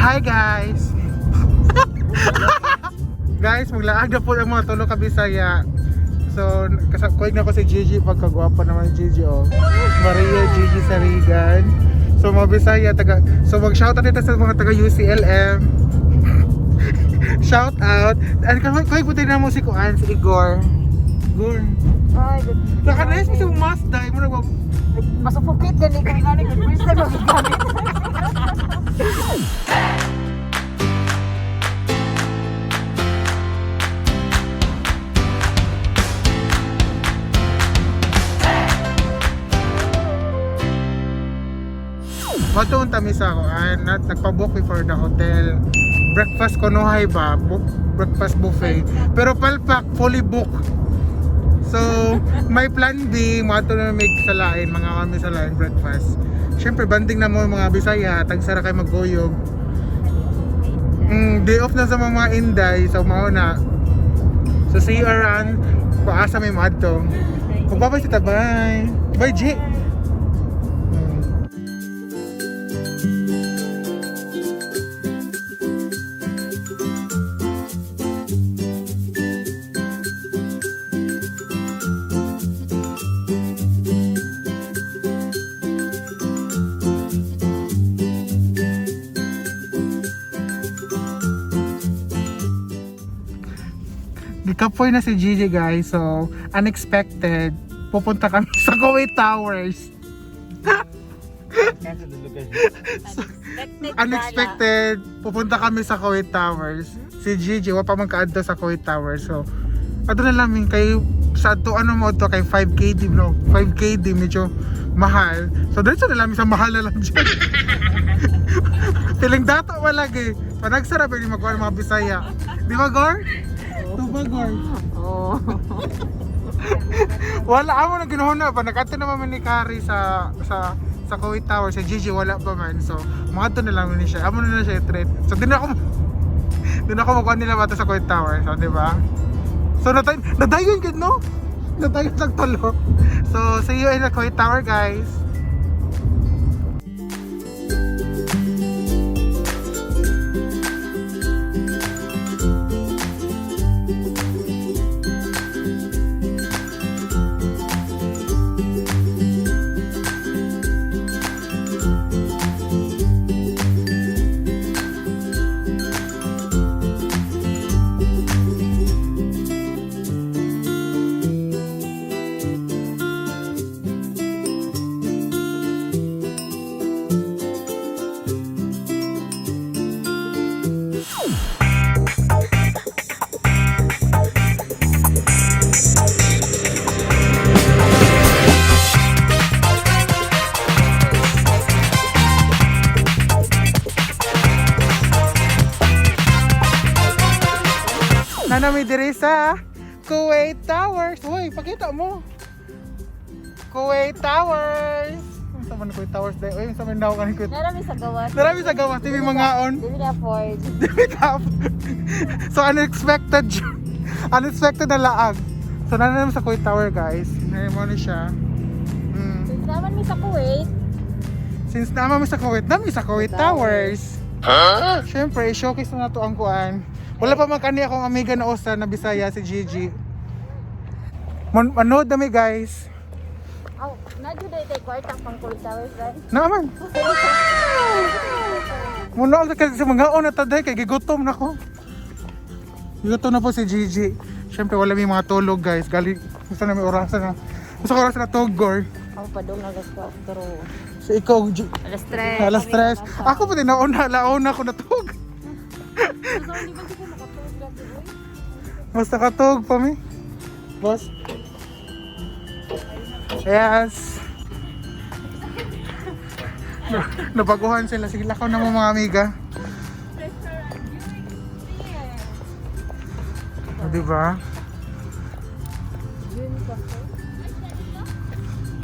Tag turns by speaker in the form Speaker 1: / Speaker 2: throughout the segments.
Speaker 1: Hi guys! Guys, maglaag na po ang mga tulog ka Bisaya. So, kuwag na ko si Gigi, pagkagwapa naman Gigi, oh. Maria Gigi Sarigan. So, mga Bisaya, so mag-shoutout dito sa mga taga UCLM. Shout out. And kuwag po tayo na mo si Kuan, si Igor. Igor.
Speaker 2: Ay, good.
Speaker 1: Naka-nice mo si Mazda.
Speaker 2: Masupukit gani kami nga good first time magagamit.
Speaker 1: Matuon kami sa Kuan, nagpa-book before the hotel. Breakfast kunuhay ba? Breakfast buffet. Pero palpak, fully book. So, may plan B, mga ito na may salain, mga kami salain breakfast. Siyempre, banding na mo mga Bisaya, tagsara kayo maggoyog. Day off na sa mga Inday, so mauna. So, see you around. Paasa may mga ito. Magbabay sita, bye! Bye, G! Kapoy na si Gigi guys, so unexpected pupunta kami sa Kuwait Towers. Unexpected pupunta kami sa Kuwait Towers. Si Gigi wa pa man kaadto sa Kuwait Towers, so ato na lang kay sa to ano mo to kay 5KD bro, 5KD medyo mahal, so dito na lang sa mahal na lang dyan. Piling dato wala lagi panagsara pa ni magkuha mga Bisaya, di ba Gor? Tubagor. Oh. Wala amo na ginuhuna pa nakato naman ni Kari sa Kuwait Tower, sa Gigi wala pa man. So, mga to na lang ni siya. Amo na siya i-treat. So, din ako makuha nila bata sa Kuwait Tower. So, di ba? So, nadayon gid no? Nadayon sa tulo. So, see you in the Kuwait Tower, guys. Nanami diri sa Kuwait Towers. Uy, pakita mo. Kuwait Towers. Sa man Kuwait Towers dai. Uy, sa man daw kan Kuwait.
Speaker 2: Narami sa gawas.
Speaker 1: Narami sa gawas TV mangaon.
Speaker 2: Dili na afford.
Speaker 1: So unexpected na laag. So nanami sa Kuwait Tower, guys. Namo ni siya.
Speaker 2: Since naman mi sa Kuwait.
Speaker 1: Since naman mi sa Kuwait, nami sa Kuwait Towers. Huh? Syempre, showcase na to ang kuan. Wala pa man kani akong amiga na usa na Bisaya, si Gigi. Manood dami guys.
Speaker 2: Aw, nadyo day tay kwarta pang Kuwait Towers guys.
Speaker 1: Naman. Muna ako kasi mga na taday kay gigutom na ko. Gigutom na po si Gigi. Siyempre wala may mga tulog guys. Gali gusto na may orasan na. Gusto ko orasan na tugor.
Speaker 2: Ako pa dong nagaswa pero
Speaker 1: So ikaw
Speaker 2: alas 3.
Speaker 1: Ako pa din launa ko natug. Mas nakatug pa mi. Boss. Yes. Nabaguhan sila. Sige, lakaw na mo mga amiga. O, diba?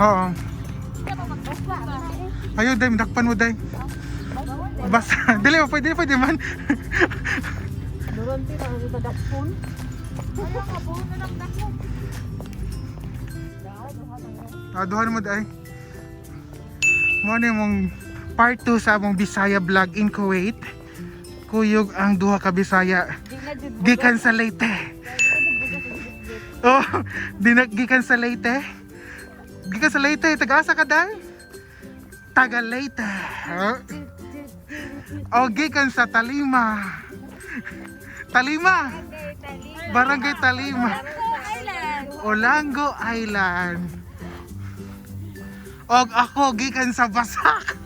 Speaker 1: Oo. Ayaw, day. Dakpan mo, day. Basta. Dili mo, pwede man.
Speaker 2: Duranti na sa dakpon. Ayaw nga po na lang dakpon.
Speaker 1: Duhan mo, day. Mo na yung part 2 sa among Bisaya vlog in Kuwait. kuyog ang duha ka Bisaya. Gikan sa Leyte. Oh, gikan sa Leyte. Gikan sa Leyte, taga-asa ka dai? Taga Leyte. Oh, gikan sa Talima. Talima. Barangay Talima. Olango Island. Og ako gikan sa Basak.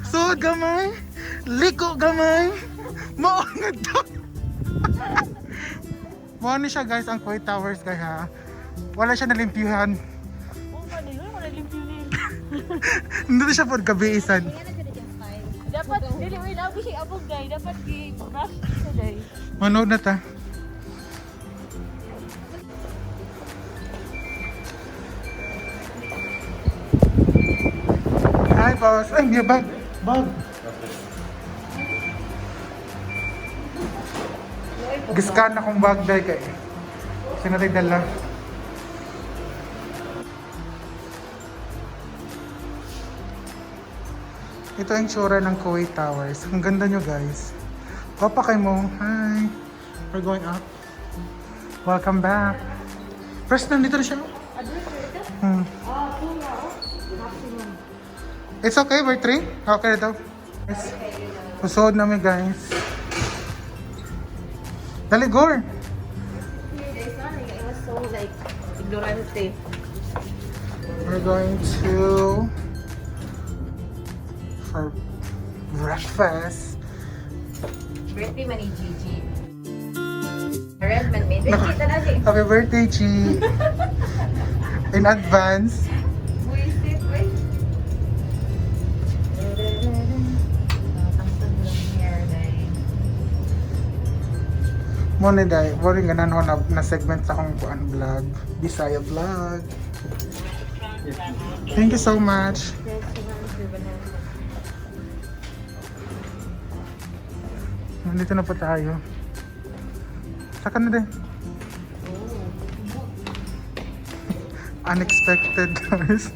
Speaker 1: So gamay, liko gamay. Mao nga to. Mao ni siya guys ang Kuwait Towers guys ha. Wala siya nalimpyuhan. Hindi siya pod kabiisan.
Speaker 2: Dapat dili way labi siya abog day, dapat gi-brush sa day.
Speaker 1: Manood na ta. Hi boss. Ay, may bag. Bag. Giskan akong bag day kay. Sino tayo dala? Ito ang tsura ng Kuwait Towers. Ang ganda nyo guys. Papa kay mo. Hi. We're going up. Welcome back. First nandito na siya. It's okay, we're 3? Okay daw. Yes. Pusod namin guys. Dali, Gore.
Speaker 2: It was so like ignorante.
Speaker 1: We're going to for breakfast.
Speaker 2: Birthday man ni Gigi. Red man made. Kita na siya.
Speaker 1: Happy birthday, Chi. In advance.
Speaker 2: Buisit, wait.
Speaker 1: Muna dahil, boring ganan ho na segment sa akong kuan vlog. Bisaya vlog. Thank you so much. Nandito na po tayo. Saka na din. Unexpected guys.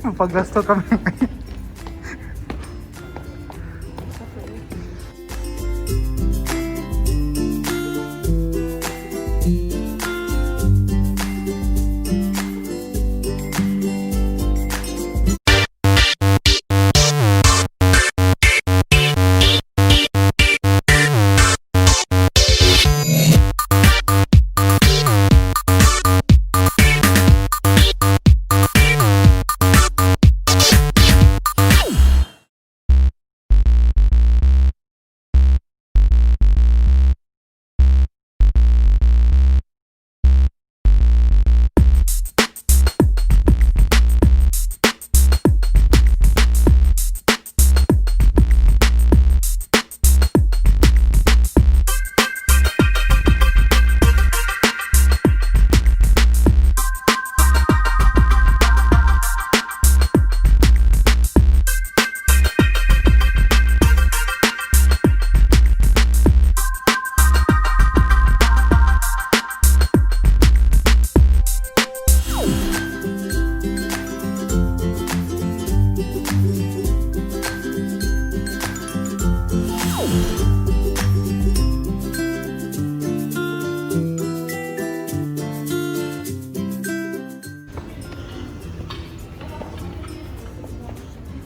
Speaker 1: Mapagasto kami ngayon.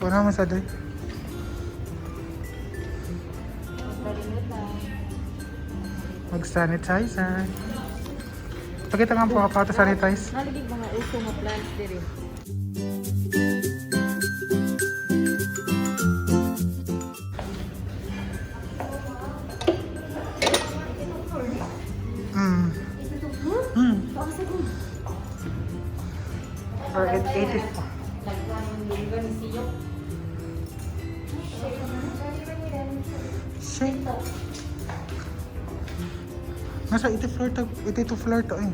Speaker 1: Wala naman sa day. Mag-sanitizer. Pakita nga po ako sanitize.
Speaker 2: Naligig mga uso nga plants diri.
Speaker 1: Or 80. Shake. Nasa 80 floor to, 82 floor to eh.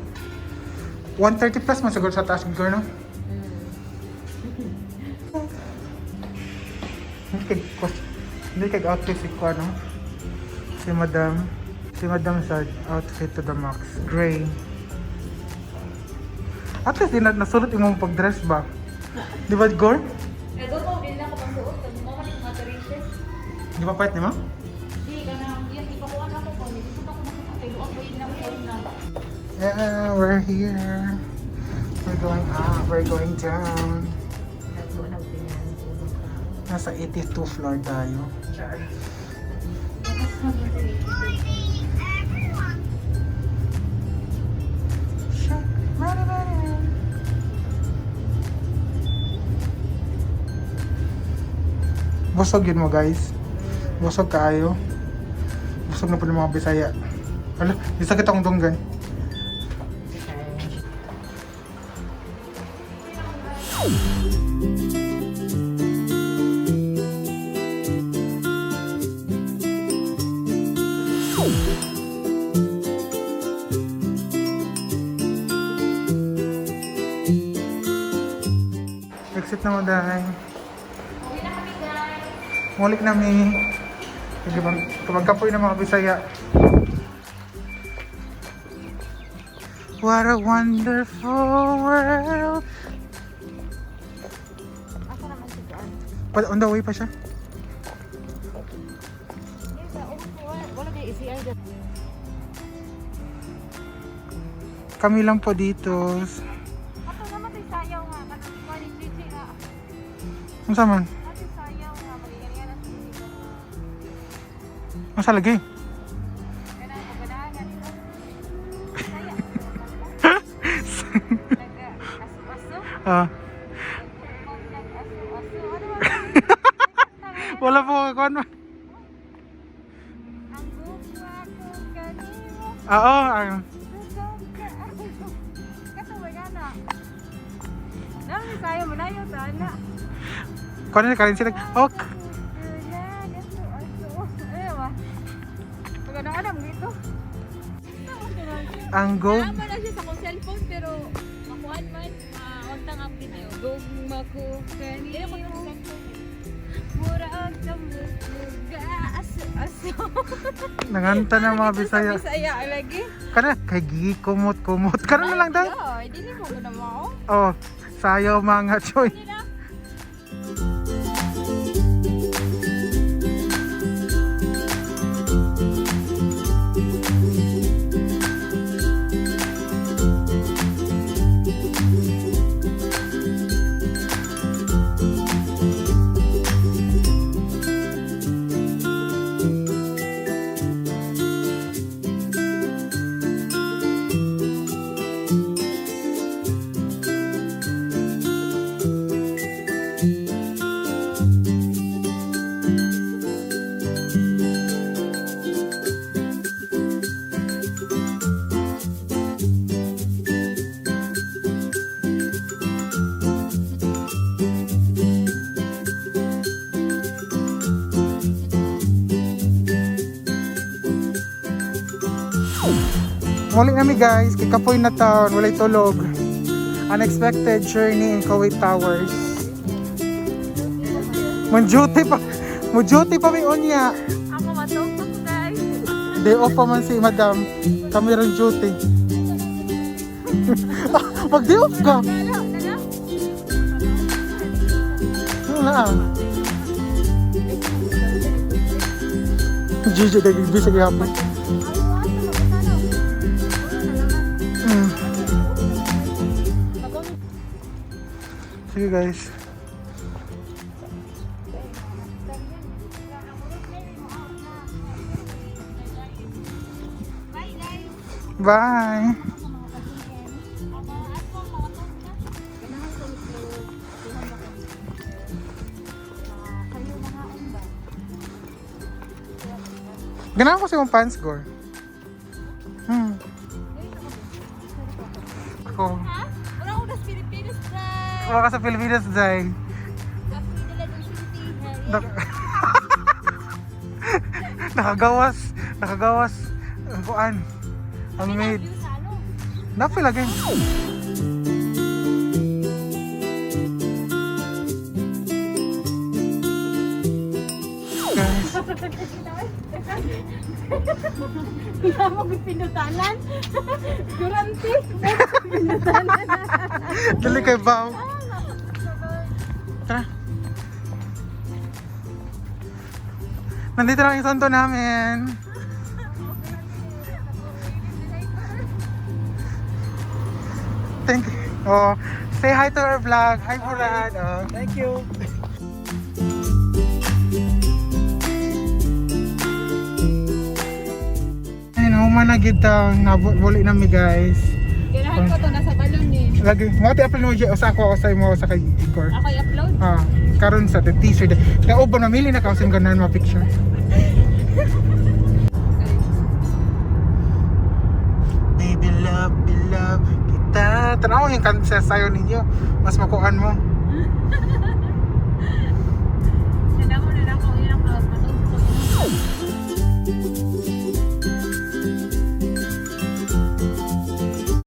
Speaker 1: 130 plus man siguro sa taas siguro, no? Hindi kay outfit si ko, no? Si madam sa outfit to the max. Gray. At least di na nasulot yung mong pag-dress ba? Di ba, Gore?
Speaker 2: Ego ko, din lang ako pang suot. Kung mo manik mga
Speaker 1: Di ba pwede mo?
Speaker 3: Hindi ka na. Yan, ipakuha na ako po. Gusto ko makapatay. Luwag ko yun lang yun na.
Speaker 1: Yeah, we're here. We're going up, we're going down. Nasa 82 floor tayo. Busog yun mo guys. Busog kaayo. Busog na po ng mga Bisaya. Hala, di sakit akong tunggan. Exit na mo dahil.
Speaker 3: Uwi na kami guys.
Speaker 1: Mulik namin. Kapag kapoy ng mga Bisaya. What a wonderful world.
Speaker 3: Asa naman si Kuan?
Speaker 1: On the way pa siya.
Speaker 3: Yes, wala kayo isi-ay dyan.
Speaker 1: Kami lang po dito.
Speaker 3: Ato naman tayo sayaw nga. Kanang Kuan ni Gigi nga.
Speaker 1: Ang saman?
Speaker 3: Natin sayaw nga. Magiganyan na si Gigi.
Speaker 1: Ang salagay.
Speaker 3: Kaya na, maganahan. Saya. Nag-aso-aso.
Speaker 1: Ah,
Speaker 3: Nag-aso-aso. Ano ba?
Speaker 1: wala po ako ano.
Speaker 3: Ang gugwa ko kanimo.
Speaker 1: Oo,
Speaker 3: Kato ba gana? Dami sayo mo na yun, sana.
Speaker 1: kung ano karin sila. Ok.
Speaker 3: Pagkano-anam dito.
Speaker 1: Ang go.
Speaker 3: Tama na siya sa kong cellphone pero makuhan man. Untang ang video. Gugma ko kanimo. Mura ang tamuga. Aso-aso.
Speaker 1: Nanganta ng mga Bisaya.
Speaker 3: Bisaya lagi.
Speaker 1: Kana kay Gigi kumot. Karon na lang daw.
Speaker 3: Ay, hindi mo na mo.
Speaker 1: Oh, sayo mga choy.
Speaker 3: Hindi na.
Speaker 1: Muli nami guys, kay Kapoy na town, walay tulog. Unexpected journey in Kuwait Towers. Mo-duty pa may unya.
Speaker 3: Ako matok ako guys.
Speaker 1: Day off pa man si madam. Kami rin duty. Mag-day off ka. Wala. Gigi, nag-ibig sa gapon. Sige guys.
Speaker 3: Bye guys.
Speaker 1: Bye. Ganahan ko sa yung pants gore. Ako.
Speaker 3: Ha? Wala ko nas Pilipinas guys.
Speaker 1: Wala ka sa Pilipinas, Zay.
Speaker 3: Kasi nila ng Pilipinas.
Speaker 1: Nakagawas. Ang kuan. Ang maid. Napilagay. Guys.
Speaker 3: Wala mo pinutanan. Durante. Pinutanan.
Speaker 1: Dali kay Bao. Tara. Nandito lang yung santo namin. Thank you. Oh, say hi to our vlog. Hi, Murad. Oh.
Speaker 4: Thank you.
Speaker 1: Ayun, humanagid ta. Nabuli nami guys.
Speaker 3: Kailangan ko to nasa balon eh.
Speaker 1: Lagi, mo ti upload mo dyan. Usa ako, usay mo sa kay Igor.
Speaker 3: Ako i-upload.
Speaker 1: Ah, karon sa the teaser. Kaya ubo na mili na kausin ganan mo picture. Baby love kita. Tanaw yung kanta sayo ninyo. Mas makuan mo.
Speaker 3: Sana mo na ako ilang close. Matulog ko yun.